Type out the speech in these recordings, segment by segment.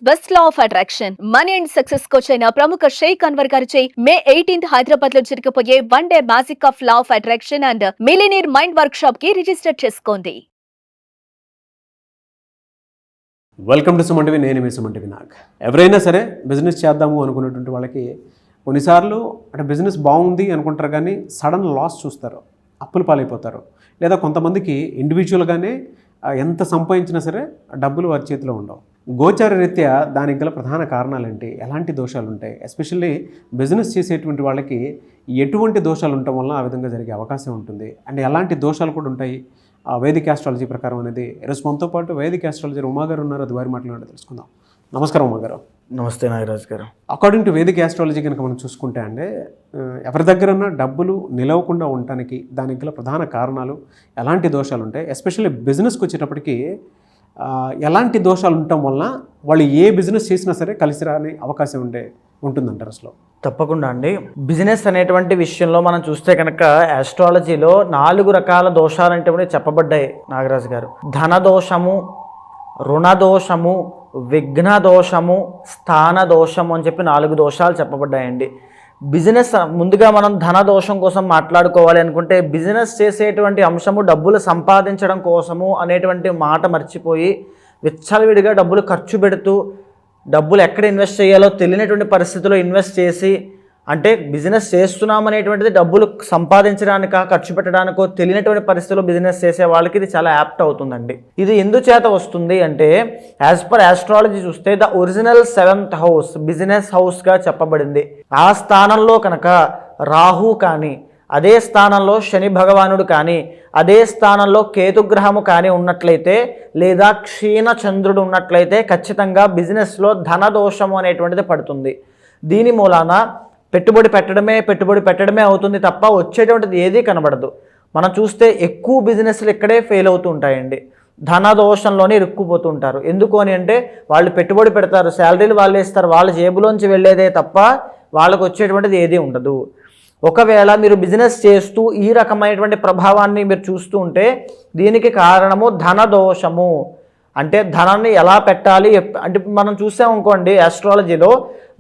Best law of attraction money and success coach అయిన ప్రముఖ షేక్ అన్వర్ గారిచే మే 18th హైదరాబాద్ లో జరగబోయే 1 day magic of law of attraction and millionaire mind work shop కి register చేసుకోండి. Welcome to Suman TV. నేను మీ సుమన్ టీవీ నాగ్. ఎవరైనా సరే బిజినెస్ చేద్దాము అనుకునేటువంటి వాళ్ళకి కొన్నిసార్లు అంటే బిజినెస్ బాగుంది అనుకుంటారు, కానీ సడన్ లాస్ చూస్తారు, అప్పుల పాలైపోతారు. లేదా కొంతమందికి ఇండివిజువల్గానే ఎంత సంపాదించినా సరే డబ్బులు వారి చేతిలో ఉండవు. గోచార రీత్యా దానికి గల ప్రధాన కారణాలు ఏంటి, ఎలాంటి దోషాలు ఉంటాయి, ఎస్పెషల్లీ బిజినెస్ చేసేటువంటి వాళ్ళకి ఎటువంటి దోషాలు ఉండటం వల్ల ఆ విధంగా జరిగే అవకాశం ఉంటుంది, అండ్ ఎలాంటి దోషాలు కూడా ఉంటాయి వేదిక ఆస్ట్రాలజీ ప్రకారం అనేది. ఈరోజు మనతో పాటు వేదిక ఆస్ట్రాలజీ ఉమాగారు ఉన్నారు, అది వారి మాట్లాడి తెలుసుకుందాం. నమస్కారం ఉమాగారు. నమస్తే నాగరాజ్ గారు. అకార్డింగ్ టు వేదిక ఆస్ట్రాలజీ కనుక మనం చూసుకుంటే అండి, ఎవరి దగ్గరన్నా డబ్బులు నిలవకుండా ఉండటానికి దానికి గల ప్రధాన కారణాలు ఎలాంటి దోషాలు ఉంటాయి, ఎస్పెషల్లీ బిజినెస్కి వచ్చేటప్పటికి ఎలాంటి దోషాలు ఉండటం వలన వాళ్ళు ఏ బిజినెస్ చేసినా సరే కలిసి రాని అవకాశం ఉంటుందంటారు అసలు? తప్పకుండా అండి. బిజినెస్ అనేటువంటి విషయంలో మనం చూస్తే కనుక ఆస్ట్రాలజీలో 4 రకాల దోషాలు అంటే చెప్పబడ్డాయి నాగరాజు గారు. ధన దోషము, రుణ దోషము, విఘ్న దోషము, స్థాన దోషము అని చెప్పి 4 దోషాలు చెప్పబడ్డాయండి. బిజినెస్ ముందుగా మనం ధన దోషం కోసం మాట్లాడుకోవాలి అనుకుంటే, బిజినెస్ చేసేటువంటి అంశము డబ్బులు సంపాదించడం కోసము అనేటువంటి మాట మర్చిపోయి విచ్చలవిడిగా డబ్బులు ఖర్చు పెడుతూ డబ్బులు ఎక్కడ ఇన్వెస్ట్ చేయాలో తెలియనటువంటి పరిస్థితిలో ఇన్వెస్ట్ చేసి, అంటే బిజినెస్ చేస్తున్నామనేటువంటిది డబ్బులు సంపాదించడానికా ఖర్చు పెట్టడానికో తెలియనటువంటి పరిస్థితిలో బిజినెస్ చేసే వాళ్ళకి ఇది చాలా యాప్ట్ అవుతుందండి. ఇది ఎందుచేత వస్తుంది అంటే, యాజ్ పర్ ఆస్ట్రాలజీ చూస్తే the original 7th house business హౌస్గా చెప్పబడింది. ఆ స్థానంలో కనుక రాహు కానీ, అదే స్థానంలో శని భగవానుడు కానీ, అదే స్థానంలో కేతుగ్రహము కానీ ఉన్నట్లయితే, లేదా క్షీణ చంద్రుడు ఉన్నట్లయితే ఖచ్చితంగా బిజినెస్లో ధనదోషము అనేటువంటిది పడుతుంది. దీని మూలాన పెట్టుబడి పెట్టడమే అవుతుంది తప్ప వచ్చేటువంటిది ఏదీ కనబడదు. మనం చూస్తే ఎక్కువ బిజినెస్లు ఇక్కడే ఫెయిల్ అవుతూ ఉంటాయండి. ధనదోషంలోనే ఇరుక్కుపోతుంటారు. ఎందుకు అని అంటే, వాళ్ళు పెట్టుబడి పెడతారు, శాలరీలు వాళ్ళు ఇస్తారు, వాళ్ళ జేబులోంచి వెళ్ళేదే తప్ప వాళ్ళకు వచ్చేటువంటిది ఏదీ ఉండదు. ఒకవేళ మీరు బిజినెస్ చేస్తూ ఈ రకమైనటువంటి ప్రభావాన్ని మీరు చూస్తూ ఉంటే, దీనికి కారణము ధనదోషము. అంటే ధనాన్ని ఎలా పెట్టాలి అంటే, మనం చూసామనుకోండి ఆస్ట్రాలజీలో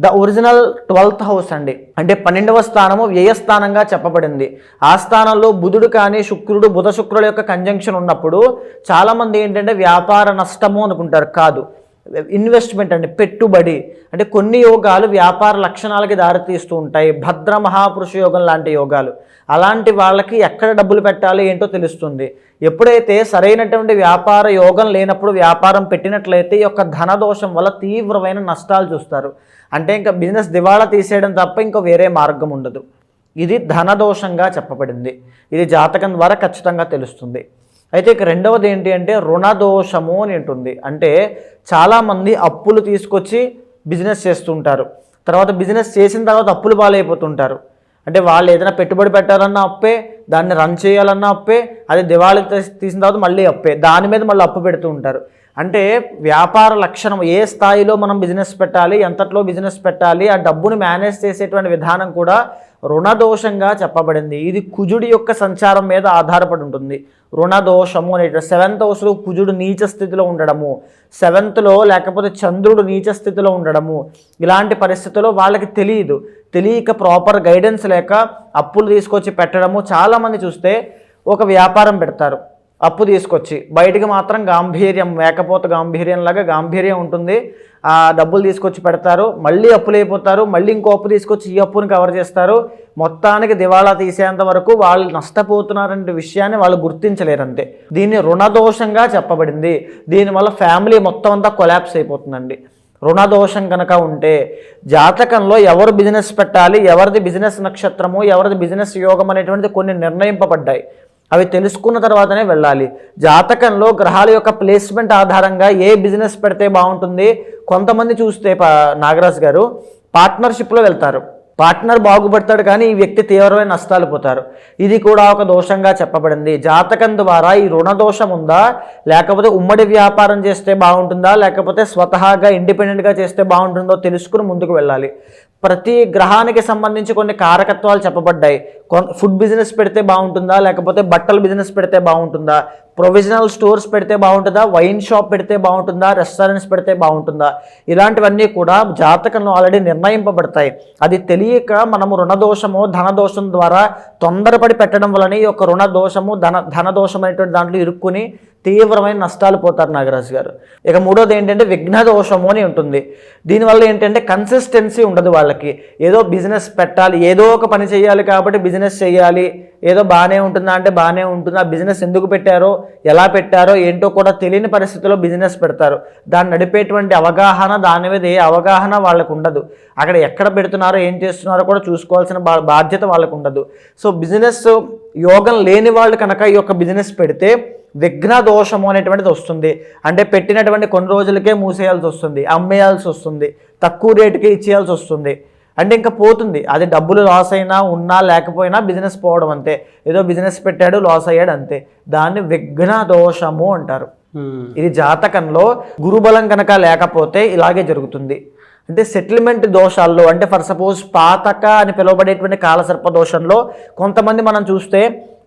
ద ఒరిజినల్ 12th హౌస్ అండి, అంటే 12వ స్థానము వ్యయస్థానంగా చెప్పబడింది. ఆ స్థానంలో బుధుడు కానీ శుక్రుడు, బుధ శుక్రుల యొక్క కంజంక్షన్ ఉన్నప్పుడు చాలామంది ఏంటంటే వ్యాపార నష్టము అనుకుంటారు. కాదు, ఇన్వెస్ట్మెంట్ అండి, పెట్టుబడి. అంటే కొన్ని యోగాలు వ్యాపార లక్షణాలకి దారితీస్తూ ఉంటాయి. భద్ర మహాపురుష యోగం లాంటి యోగాలు, అలాంటి వాళ్ళకి ఎక్కడ డబ్బులు పెట్టాలి ఏంటో తెలుస్తుంది. ఎప్పుడైతే సరైనటువంటి వ్యాపార యోగం లేనప్పుడు వ్యాపారం పెట్టినట్లయితే ఈ యొక్క ధనదోషం వల్ల తీవ్రమైన నష్టాలు చూస్తారు. అంటే ఇంకా బిజినెస్ దివాళా తీసేయడం తప్ప ఇంకా వేరే మార్గం ఉండదు. ఇది ధనదోషంగా చెప్పబడింది. ఇది జాతకం ద్వారా ఖచ్చితంగా తెలుస్తుంది. అయితే ఇక రెండవది ఏంటి అంటే రుణదోషము అని ఉంటుంది. అంటే చాలామంది అప్పులు తీసుకొచ్చి బిజినెస్ చేస్తుంటారు, తర్వాత బిజినెస్ చేసిన తర్వాత అప్పులు పాలైపోతుంటారు. అంటే వాళ్ళు ఏదైనా పెట్టుబడి పెట్టాలన్నా అప్పే, దాన్ని రన్ చేయాలన్నా అప్పే, అది దివాళీ తీసిన తర్వాత మళ్ళీ అప్పే, దాని మీద మళ్ళీ అప్పు పెడుతూ ఉంటారు. అంటే వ్యాపార లక్షణం, ఏ స్థాయిలో మనం బిజినెస్ పెట్టాలి, ఎంతట్లో బిజినెస్ పెట్టాలి, ఆ డబ్బును మేనేజ్ చేసేటువంటి విధానం కూడా రుణదోషంగా చెప్పబడింది. ఇది కుజుడి యొక్క సంచారం మీద ఆధారపడి ఉంటుంది. రుణదోషము అనే 7th హౌస్లో కుజుడు నీచ స్థితిలో ఉండడము, 7thలో లేకపోతే చంద్రుడు నీచ స్థితిలో ఉండడము, ఇలాంటి పరిస్థితుల్లో వాళ్ళకి తెలియక ప్రాపర్ గైడెన్స్ లేక అప్పులు తీసుకొచ్చి పెట్టడము. చాలామంది చూస్తే ఒక వ్యాపారం పెడతారు, అప్పు తీసుకొచ్చి బయటికి మాత్రం గాంభీర్యం, మేకపోతే గాంభీర్యంలాగా గాంభీర్యం ఉంటుంది. ఆ డబ్బులు తీసుకొచ్చి పెడతారు, మళ్ళీ అప్పులు అయిపోతారు, మళ్ళీ ఇంకో అప్పు తీసుకొచ్చి ఈ అప్పుని కవర్ చేస్తారు. మొత్తానికి దివాళా తీసేంత వరకు వాళ్ళు నష్టపోతున్నారనే విషయాన్ని వాళ్ళు గుర్తించలేరంతే. దీన్ని రుణదోషంగా చెప్పబడింది. దీనివల్ల ఫ్యామిలీ మొత్తం అంతా కొలాప్స్ అయిపోతుందండి. రుణదోషం కనుక ఉంటే జాతకంలో ఎవరు బిజినెస్ పెట్టాలి, ఎవరిది బిజినెస్ నక్షత్రము, ఎవరిది బిజినెస్ యోగం అనేటువంటిది కొన్ని నిర్ణయింపబడ్డాయి. అవి తెలుసుకున్న తర్వాతనే వెళ్ళాలి. జాతకంలో గ్రహాల యొక్క ప్లేస్మెంట్ ఆధారంగా ఏ బిజినెస్ పెడితే బాగుంటుంది. కొంతమంది చూస్తే నాగరాజు గారు పార్ట్నర్షిప్లో వెళ్తారు, పార్ట్నర్ బాగుపడతాడు కానీ ఈ వ్యక్తి తీవ్రమైన నష్టాలు పోతారు. ఇది కూడా ఒక దోషంగా చెప్పబడింది. జాతకం ద్వారా ఈ రుణదోషం ఉందా, లేకపోతే ఉమ్మడి వ్యాపారం చేస్తే బాగుంటుందా, లేకపోతే స్వతహాగా ఇండిపెండెంట్గా చేస్తే బాగుంటుందో తెలుసుకుని ముందుకు వెళ్ళాలి. ప్రతి గ్రహానికి సంబంధించి కొన్ని కారకత్వాలు చెప్పబడ్డాయి. ఫుడ్ బిజినెస్ పెడితే బాగుంటుందా, లేకపోతే బట్టల బిజినెస్ పెడితే బాగుంటుందా, ప్రొవిజనల్ స్టోర్స్ పెడితే బాగుంటుందా, వైన్ షాప్ పెడితే బాగుంటుందా, రెస్టారెంట్స్ పెడితే బాగుంటుందా, ఇలాంటివన్నీ కూడా జాతకంలో ఆల్రెడీ నిర్ణయింపబడతాయి. అది తెలియక మనము రుణదోషము ధనదోషం ద్వారా తొందరపడి పెట్టడం వలన ఈ యొక్క రుణదోషము ధనదోషం అనేటువంటి దాంట్లో ఇరుక్కుని తీవ్రమైన నష్టాలు పోతారు నాగరాజు గారు. ఇక మూడోది ఏంటంటే విఘ్న దోషము అని ఉంటుంది. దీనివల్ల ఏంటంటే కన్సిస్టెన్సీ ఉండదు వాళ్ళకి. ఏదో బిజినెస్ పెట్టాలి, ఏదో ఒక పని చేయాలి కాబట్టి బిజినెస్ చేయాలి, ఏదో బాగానే ఉంటుందా అంటే బాగానే ఉంటుంది. ఆ బిజినెస్ ఎందుకు పెట్టారో, ఎలా పెట్టారో ఏంటో కూడా తెలియని పరిస్థితిలో బిజినెస్ పెడతారు. దాన్ని నడిపేటువంటి అవగాహన, దాని మీద ఏ అవగాహన వాళ్ళకు ఉండదు. అక్కడ ఎక్కడ పెడుతున్నారో ఏం చేస్తున్నారో కూడా చూసుకోవాల్సిన బాధ్యత వాళ్ళకు ఉండదు. సో బిజినెస్ యోగం లేని వాళ్ళు కనుక ఈ యొక్క బిజినెస్ పెడితే విఘ్న దోషము అనేటువంటిది వస్తుంది. అంటే పెట్టినటువంటి కొన్ని రోజులకే మూసేయాల్సి వస్తుంది, అమ్మేయాల్సి వస్తుంది, తక్కువ రేటుకి ఇచ్చేయాల్సి వస్తుంది. అంటే ఇంకా పోతుంది. అది డబ్బులు లాస్ అయినా ఉన్నా లేకపోయినా బిజినెస్ పోవడం అంతే. ఏదో బిజినెస్ పెట్టాడు లాస్ అయ్యాడు అంతే. దాన్ని విఘ్న దోషము అంటారు. ఇది జాతకంలో గురుబలం కనుక లేకపోతే ఇలాగే జరుగుతుంది. అంటే సెటిల్మెంట్ దోషాల్లో, అంటే ఫర్ సపోజ్ పాతక అని పిలువబడేటువంటి కాలసర్ప దోషంలో కొంతమంది మనం చూస్తే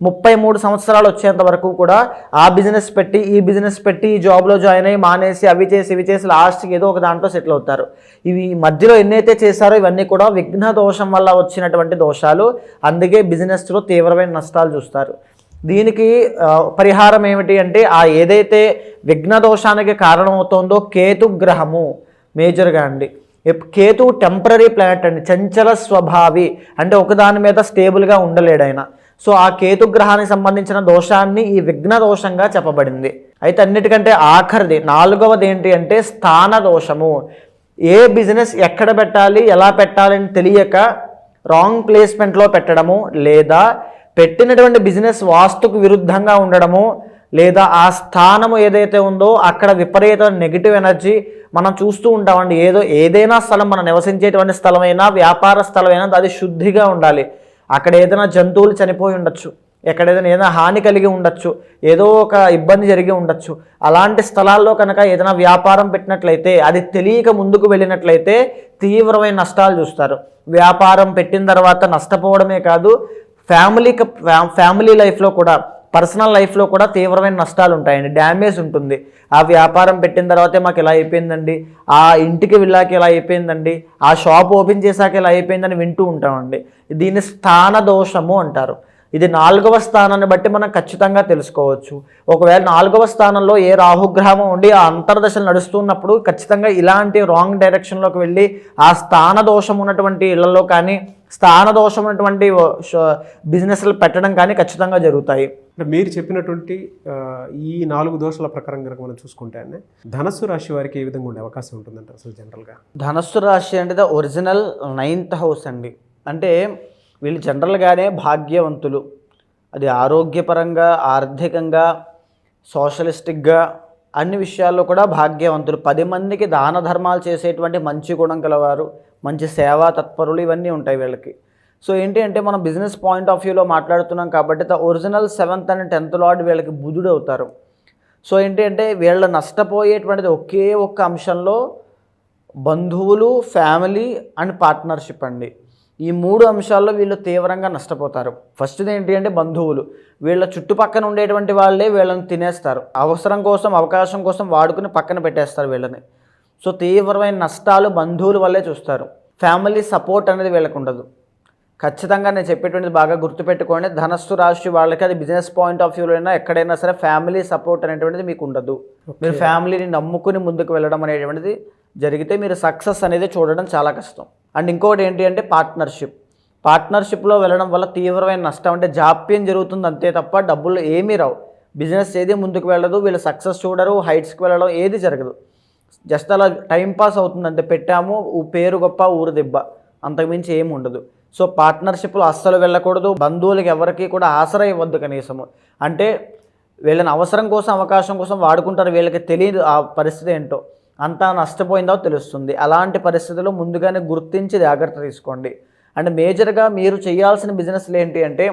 33 సంవత్సరాలు వచ్చేంత వరకు కూడా ఆ బిజినెస్ పెట్టి ఈ బిజినెస్ పెట్టి ఈ జాబ్లో జాయిన్ అయ్యి మానేసి అవి చేసి ఇవి చేసి లాస్ట్కి ఏదో ఒక దాంట్లో సెటిల్ అవుతారు. ఇవి మధ్యలో ఎన్నైతే చేశారో ఇవన్నీ కూడా విఘ్న దోషం వల్ల వచ్చినటువంటి దోషాలు. అందుకే బిజినెస్లో తీవ్రమైన నష్టాలు చూస్తారు. దీనికి పరిహారం ఏమిటి అంటే, ఆ ఏదైతే విఘ్న దోషానికి కారణమవుతోందో కేతు గ్రహము మేజర్గా అండి. కేతు టెంపరీ ప్లానెట్ అండి, చంచల స్వభావి, అంటే ఒకదాని మీద స్టేబుల్గా ఉండలేడు ఆయన. సో ఆ కేతు గ్రహానికి సంబంధించిన దోషాన్ని ఈ విఘ్న దోషంగా చెప్పబడింది. అయితే అన్నిటికంటే ఆఖరిది 4వది ఏంటి అంటే స్థాన దోషము. ఏ బిజినెస్ ఎక్కడ పెట్టాలి, ఎలా పెట్టాలి అని తెలియక రాంగ్ ప్లేస్మెంట్లో పెట్టడము, లేదా పెట్టినటువంటి బిజినెస్ వాస్తుకు విరుద్ధంగా ఉండడము, లేదా ఆ స్థానము ఏదైతే ఉందో అక్కడ విపరీత నెగిటివ్ ఎనర్జీ మనం చూస్తూ ఉంటామండి. ఏదైనా స్థలం, మనం నివసించేటువంటి స్థలమైనా వ్యాపార స్థలమైనా అది శుద్ధిగా ఉండాలి. అక్కడ ఏదైనా జంతువులు చనిపోయి ఉండొచ్చు, ఏదైనా హాని కలిగి ఉండొచ్చు, ఏదో ఒక ఇబ్బంది జరిగి ఉండొచ్చు. అలాంటి స్థలాల్లో కనుక ఏదైనా వ్యాపారం పెట్టినట్లయితే, అది తెలియక ముందుకు వెళ్ళినట్లయితే తీవ్రమైన నష్టాలు చూస్తారు. వ్యాపారం పెట్టిన తర్వాత నష్టపోవడమే కాదు, ఫ్యామిలీ లైఫ్లో కూడా, పర్సనల్ లైఫ్లో కూడా తీవ్రమైన నష్టాలు ఉంటాయండి, డ్యామేజ్ ఉంటుంది. ఆ వ్యాపారం పెట్టిన తర్వాతే మాకు ఇలా అయిపోయిందండి, ఆ ఇంటికి వెళ్ళాక ఇలా అయిపోయిందండి, ఆ షాప్ ఓపెన్ చేశాక ఇలా అయిపోయిందని వింటూ ఉంటామండి. దీన్ని స్థాన దోషము అంటారు. ఇది 4వ స్థానాన్ని బట్టి మనం ఖచ్చితంగా తెలుసుకోవచ్చు. ఒకవేళ 4వ స్థానంలో ఏ రాహుగ్రహం ఉండి ఆ అంతర్దశలు నడుస్తున్నప్పుడు ఖచ్చితంగా ఇలాంటి రాంగ్ డైరెక్షన్లోకి వెళ్ళి ఆ స్థాన దోషం ఉన్నటువంటి ఇళ్లలో కానీ, స్థాన దోషం ఉన్నటువంటి బిజినెస్లు పెట్టడం కానీ ఖచ్చితంగా జరుగుతాయి. అంటే మీరు చెప్పినటువంటి ఈ 4 దోషాల ప్రకారం కనుక మనం చూసుకుంటే ధనస్సు రాశి వారికి ఏ విధంగా ఉండే అవకాశం ఉంటుందంటే అసలు జనరల్గా? ధనస్సు రాశి అంటే ఒరిజినల్ 9th హౌస్ అండి. అంటే వీళ్ళు జనరల్గానే భాగ్యవంతులు. అది ఆరోగ్యపరంగా, ఆర్థికంగా, సోషలిస్టిక్గా అన్ని విషయాల్లో కూడా భాగ్యవంతులు. 10 మందికి దాన ధర్మాలు చేసేటువంటి మంచి గుణం కలవారు, మంచి సేవా తత్పరులు, ఇవన్నీ ఉంటాయి వీళ్ళకి. సో ఏంటి అంటే మనం బిజినెస్ పాయింట్ ఆఫ్ వ్యూలో మాట్లాడుతున్నాం కాబట్టి original 7th and 10th lord వీళ్ళకి బుధుడు అవుతారు. సో ఏంటి అంటే వీళ్ళ నష్టపోయేటువంటిది ఒకే ఒక్క అంశంలో బంధువులు, ఫ్యామిలీ అండ్ పార్ట్నర్షిప్ అండి. ఈ 3 అంశాల్లో వీళ్ళు తీవ్రంగా నష్టపోతారు. ఫస్ట్ది ఏంటి అంటే బంధువులు. వీళ్ళ చుట్టుపక్కన ఉండేటువంటి వాళ్ళే వీళ్ళని తినేస్తారు. అవసరం కోసం, అవకాశం కోసం వాడుకుని పక్కన పెట్టేస్తారు వీళ్ళని. సో తీవ్రమైన నష్టాలు బంధువుల వల్లే చూస్తారు. ఫ్యామిలీ సపోర్ట్ అనేది వీళ్ళకు ఉండదు. ఖచ్చితంగా నేను చెప్పేటువంటిది బాగా గుర్తుపెట్టుకోండి. ధనస్సు రాశి వాళ్ళకి అది బిజినెస్ పాయింట్ ఆఫ్ వ్యూలో అయినా ఎక్కడైనా సరే ఫ్యామిలీ సపోర్ట్ అనేటువంటిది మీకు ఉండదు. మీరు ఫ్యామిలీని నమ్ముకుని ముందుకు వెళ్ళడం అనేటువంటిది జరిగితే మీరు సక్సెస్ అనేది చూడడం చాలా కష్టం. అండ్ ఇంకోటి ఏంటి అంటే పార్ట్నర్షిప్లో వెళ్ళడం వల్ల తీవ్రమైన నష్టం, అంటే జాప్యం జరుగుతుంది అంతే తప్ప డబ్బులు ఏమీ రావు. బిజినెస్ ఏది ముందుకు వెళ్ళదు, వీళ్ళు సక్సెస్ చూడరు, హైట్స్కి వెళ్ళడం ఏది జరగదు. జస్ట్ అలా టైంపాస్ అవుతుంది అంతే. పెట్టాము, పేరు గొప్ప ఊరు దెబ్బ, అంతకుమించి ఏమి ఉండదు. సో పార్ట్నర్షిప్లో అస్సలు వెళ్ళకూడదు. బంధువులకి ఎవరికి కూడా ఆసరా ఇవ్వద్దు కనీసము. అంటే వీళ్ళని అవసరం కోసం, అవకాశం కోసం వాడుకుంటారు. వీళ్ళకి తెలియదు ఆ పరిస్థితి ఏంటో, అంతా నష్టపోయిందో తెలుస్తుంది. అలాంటి పరిస్థితుల్లో ముందుగానే గుర్తించి జాగ్రత్త తీసుకోండి. అండ్ మేజర్గా మీరు చేయాల్సిన బిజినెస్లు ఏంటి అంటే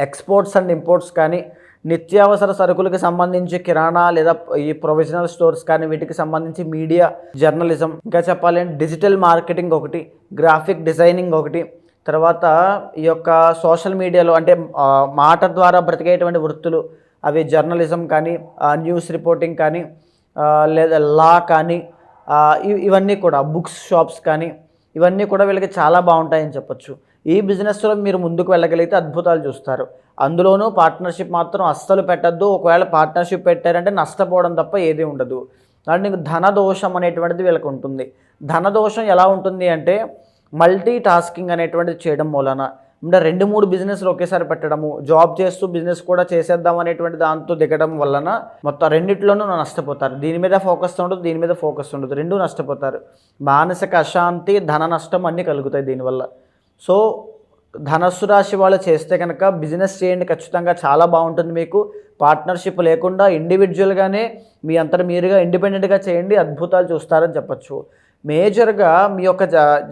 ఎక్స్పోర్ట్స్ అండ్ ఇంపోర్ట్స్ కానీ, నిత్యావసర సరుకులకి సంబంధించి కిరాణా లేదా ఈ ప్రొవిజనల్ స్టోర్స్ కానీ వీటికి సంబంధించి మీడియా జర్నలిజం, ఇంకా చెప్పాలి అంటే డిజిటల్ మార్కెటింగ్ ఒకటి, గ్రాఫిక్ డిజైనింగ్ ఒకటి, తర్వాత ఈ యొక్క సోషల్ మీడియాలో అంటే మాట ద్వారా బ్రతికేటువంటి వృత్తులు అవి జర్నలిజం కానీ, న్యూస్ రిపోర్టింగ్ కానీ, లేదా లా కానీ, ఇవన్నీ కూడా బుక్స్ షాప్స్ కానీ ఇవన్నీ కూడా వీళ్ళకి చాలా బాగుంటాయని చెప్పొచ్చు. ఈ బిజినెస్లో మీరు ముందుకు వెళ్ళగలిగితే అద్భుతాలు చూస్తారు. అందులోనూ పార్ట్నర్షిప్ మాత్రం అస్సలు పెట్టద్దు. ఒకవేళ పార్ట్నర్షిప్ పెట్టారంటే నష్టపోవడం తప్ప ఏది ఉండదు. దానికి ధనదోషం అనేటువంటిది వీళ్ళకి ఉంటుంది. ధనదోషం ఎలా ఉంటుంది అంటే మల్టీ టాస్కింగ్ అనేటువంటిది చేయడం మూలన, అంటే 2-3 బిజినెస్లు ఒకేసారి పెట్టడము, జాబ్ చేస్తూ బిజినెస్ కూడా చేసేద్దాం అనేటువంటి దాంతో దిగడం వలన మొత్తం రెండిట్లోనూ నష్టపోతారు. దీని మీద ఫోకస్ ఉండదు, దీని మీద ఫోకస్ ఉండదు, రెండూ నష్టపోతారు. మానసిక అశాంతి, ధన నష్టం అన్నీ కలుగుతాయి దీనివల్ల. సో ధనస్సు రాశి వాళ్ళు చేస్తే కనుక బిజినెస్ చేయండి, ఖచ్చితంగా చాలా బాగుంటుంది. మీకు పార్ట్నర్షిప్ లేకుండా ఇండివిజువల్గానే మీ అంతటా మీరుగా ఇండిపెండెంట్గా చేయండి, అద్భుతాలు చూస్తారని చెప్పచ్చు. మేజర్గా మీ యొక్క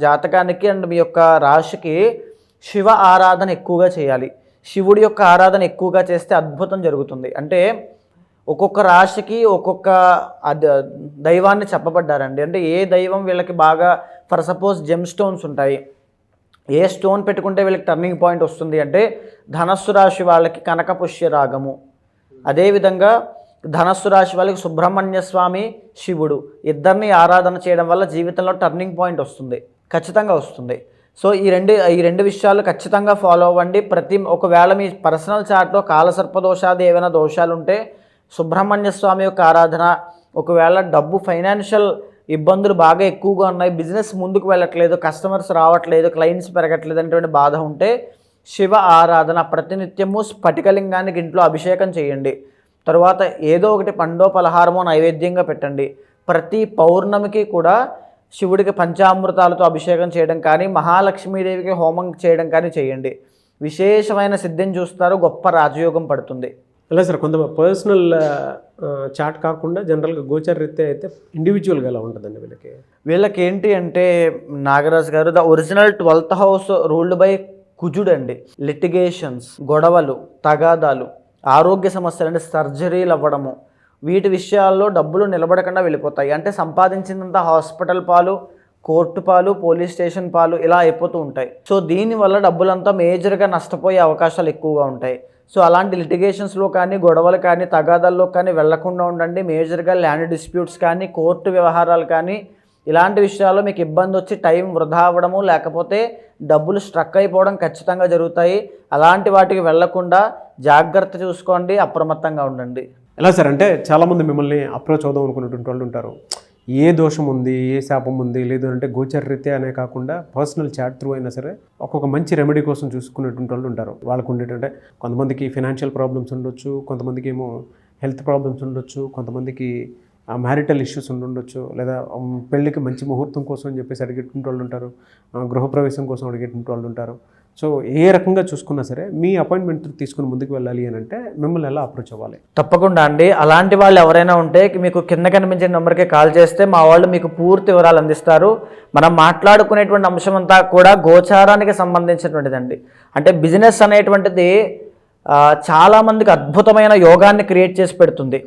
జాతకానికి అండ్ మీ యొక్క రాశికి శివ ఆరాధన ఎక్కువగా చేయాలి. శివుడి యొక్క ఆరాధన ఎక్కువగా చేస్తే అద్భుతం జరుగుతుంది. అంటే ఒక్కొక్క రాశికి ఒక్కొక్క దైవాన్ని చెప్పబడ్డారండి. అంటే ఏ దైవం వీళ్ళకి బాగా, ఫర్ సపోజ్ జెమ్ స్టోన్స్ ఉంటాయి, ఏ స్టోన్ పెట్టుకుంటే వీళ్ళకి టర్నింగ్ పాయింట్ వస్తుంది అంటే ధనస్సు రాశి వాళ్ళకి కనకపుష్య రాగము, అదేవిధంగా ధనస్సు రాశి వాళ్ళకి సుబ్రహ్మణ్య స్వామి, శివుడు ఇద్దరిని ఆరాధన చేయడం వల్ల జీవితంలో టర్నింగ్ పాయింట్ వస్తుంది, ఖచ్చితంగా వస్తుంది. సో ఈ రెండు విషయాలు ఖచ్చితంగా ఫాలో అవ్వండి. ఒకవేళ మీ పర్సనల్ చార్ట్లో కాలసర్పదోషాది ఏమైనా దోషాలు ఉంటే సుబ్రహ్మణ్య స్వామి యొక్క ఆరాధన, ఒకవేళ డబ్బు ఫైనాన్షియల్ ఇబ్బందులు బాగా ఎక్కువగా ఉన్నాయి, బిజినెస్ ముందుకు వెళ్ళట్లేదు, కస్టమర్స్ రావట్లేదు, క్లయింట్స్ పెరగట్లేదు అనేటువంటి బాధ ఉంటే శివ ఆరాధన ప్రతినిత్యము స్ఫటికలింగానికి ఇంట్లో అభిషేకం చేయండి. తర్వాత ఏదో ఒకటి పండో పలహారమో నైవేద్యంగా పెట్టండి. ప్రతి పౌర్ణమికి కూడా శివుడికి పంచామృతాలతో అభిషేకం చేయడం కానీ, మహాలక్ష్మీదేవికి హోమం చేయడం కానీ చేయండి. విశేషమైన సిద్ధిని చూస్తారు, గొప్ప రాజయోగం పడుతుంది. అలా సార్, కొంత పర్సనల్ చాట్ కాకుండా జనరల్గా గోచర రీత్యా అయితే ఇండివిజువల్గా ఎలా ఉంటుందండి వీళ్ళకి ఏంటి అంటే నాగరాజు గారు, the original 12th house ruled by కుజుడు అండి. లిటిగేషన్స్, గొడవలు, తగాదాలు, ఆరోగ్య సమస్యలు అంటే సర్జరీలు అవ్వడము, వీటి విషయాల్లో డబ్బులు నిలబడకుండా వెళ్ళిపోతాయి. అంటే సంపాదించినంత హాస్పిటల్ పాలు, కోర్టు పాలు, పోలీస్ స్టేషన్ పాలు ఇలా అయిపోతూ ఉంటాయి. సో దీనివల్ల డబ్బులంతా మేజర్గా నష్టపోయే అవకాశాలు ఎక్కువగా ఉంటాయి. సో అలాంటి లిటిగేషన్స్లో కానీ, గొడవలు కానీ, తగాదాల్లో కానీ వెళ్లకుండా ఉండండి. మేజర్గా ల్యాండ్ డిస్ప్యూట్స్ కానీ, కోర్టు వ్యవహారాలు కానీ, ఇలాంటి విషయాల్లో మీకు ఇబ్బంది వచ్చి టైం వృధా అవ్వడము, లేకపోతే డబ్బులు స్ట్రక్ అయిపోవడం ఖచ్చితంగా జరుగుతాయి. అలాంటి వాటికి వెళ్లకుండా జాగ్రత్త చూసుకోండి, అప్రమత్తంగా ఉండండి. ఎలా సార్, అంటే చాలామంది మిమ్మల్ని అప్రోచ్ అవుదాం అనుకున్నటువంటి వాళ్ళు ఉంటారు. ఏ దోషం ఉంది, ఏ శాపం ఉంది, లేదు అంటే గోచర రీత్యా అనే కాకుండా పర్సనల్ చాట్ త్రూ అయినా సరే ఒక్కొక్క మంచి రెమెడీ కోసం చూసుకునేటువంటి వాళ్ళు ఉంటారు. వాళ్ళకు ఉండేటంటే కొంతమందికి ఫినాన్షియల్ ప్రాబ్లమ్స్ ఉండొచ్చు, కొంతమందికి ఏమో హెల్త్ ప్రాబ్లమ్స్ ఉండొచ్చు, కొంతమందికి మ్యారిటల్ ఇష్యూస్ ఉండొచ్చు, లేదా పెళ్ళికి మంచి ముహూర్తం కోసం అని చెప్పేసి అడిగేటువంటి వాళ్ళు ఉంటారు, గృహప్రవేశం కోసం అడిగేటువంటి వాళ్ళు ఉంటారు. సో ఏ రకంగా చూసుకున్నా సరే మీ అపాయింట్మెంట్ తీసుకుని ముందుకు వెళ్ళాలి అని అంటే మిమ్మల్ని ఎలా అప్రోచ్ అవ్వాలి? తప్పకుండా అండి. అలాంటి వాళ్ళు ఎవరైనా ఉంటే మీకు కింద కనిపించిన నెంబర్కి కాల్ చేస్తే మా వాళ్ళు మీకు పూర్తి వివరాలు అందిస్తారు. మనం మాట్లాడుకునేటువంటి అంశం అంతా కూడా గోచారానికి సంబంధించినటువంటిదండి. అంటే బిజినెస్ అనేటువంటిది చాలామందికి అద్భుతమైన యోగాన్ని క్రియేట్ చేసి పెడుతుంది.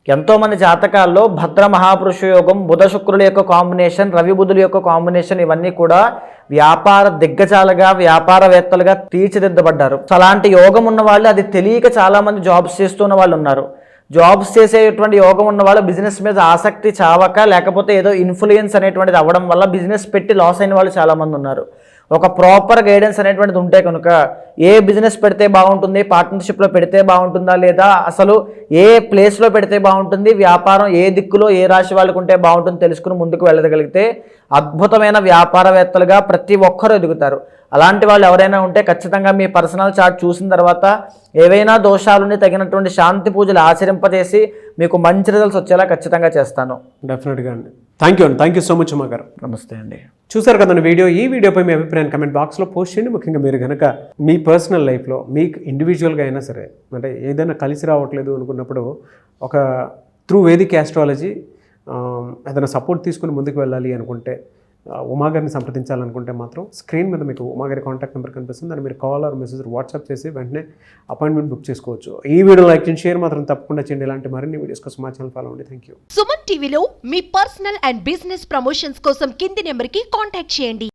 ఎంతోమంది జాతకాల్లో భద్ర మహాపురుష యోగం, బుధ శుక్రుల యొక్క కాంబినేషన్, రవి బుధుల యొక్క కాంబినేషన్, ఇవన్నీ కూడా వ్యాపార దిగ్గజాలుగా, వ్యాపారవేత్తలుగా తీర్చిదిద్దబడ్డారు. అలాంటి యోగం ఉన్న వాళ్ళు అది తెలియక చాలామంది జాబ్స్ చేస్తున్న వాళ్ళు ఉన్నారు. జాబ్స్ చేసేటువంటి యోగం ఉన్న వాళ్ళు బిజినెస్ మీద ఆసక్తి చావక, లేకపోతే ఏదో ఇన్ఫ్లుయెన్స్ అనేటువంటిది అవ్వడం వల్ల బిజినెస్ పెట్టి లాస్ అయిన వాళ్ళు చాలామంది ఉన్నారు. ఒక ప్రాపర్ గైడెన్స్ అనేటువంటిది ఉంటే కనుక ఏ బిజినెస్ పెడితే బాగుంటుంది, పార్ట్నర్షిప్లో పెడితే బాగుంటుందా, లేదా అసలు ఏ ప్లేస్లో పెడితే బాగుంటుంది, వ్యాపారం ఏ దిక్కులో ఏ రాశి వాళ్ళకు ఉంటే బాగుంటుంది తెలుసుకుని ముందుకు వెళ్ళగలిగితే అద్భుతమైన వ్యాపారవేత్తలుగా ప్రతి ఒక్కరూ ఎదుగుతారు. అలాంటి వాళ్ళు ఎవరైనా ఉంటే ఖచ్చితంగా మీ పర్సనల్ చార్ట్ చూసిన తర్వాత ఏవైనా దోషాలుని తగినటువంటి శాంతి పూజలు ఆచరింపజేసి మీకు మంచి రిజల్ట్స్ వచ్చేలా ఖచ్చితంగా చేస్తాను. డెఫినెట్గా అండి. థ్యాంక్ యూ అండి. Thank you so much Uma గారు. నమస్తే అండి. చూసారు కదండి వీడియో. ఈ వీడియోపై మీ అభిప్రాయాన్ని కమెంట్ బాక్స్లో పోస్ట్ చేయండి. ముఖ్యంగా మీరు కనుక మీ పర్సనల్ లైఫ్లో మీకు ఇండివిజువల్గా అయినా సరే, అంటే ఏదైనా కలిసి రావట్లేదు అనుకున్నప్పుడు ఒక త్రూ వేదిక్ ఆస్ట్రాలజీ ఏదైనా సపోర్ట్ తీసుకుని ముందుకు వెళ్ళాలి అనుకుంటే ఉమా గారిని సంప్రదించాలనుకుంటే మాత్రం స్క్రీన్ మీద మీకు ఉమా గారి కాంటాక్ట్ నెంబర్ కనిపిస్తుంది. దాన్ని మీరు కాల్ ఆర్ మెసేజ్ వాట్సాప్ చేసి వెంటనే అపాయింట్మెంట్ బుక్ చేసుకోవచ్చు. ఈ వీడియో లైక్ చేయండి, షేర్ మాత్రం తప్పకుండా చేయండి. ఇలాంటి మరిన్ని వీడియోస్ కోసం మా ఛానల్ ఫాలో అవ్వండి. Thank you. సుమన్ టీవీలో మీ పర్సనల్ అండ్ బిజినెస్ ప్రమోషన్స్ కోసం కింది నెంబర్కి కాంటాక్ట్ చేయండి.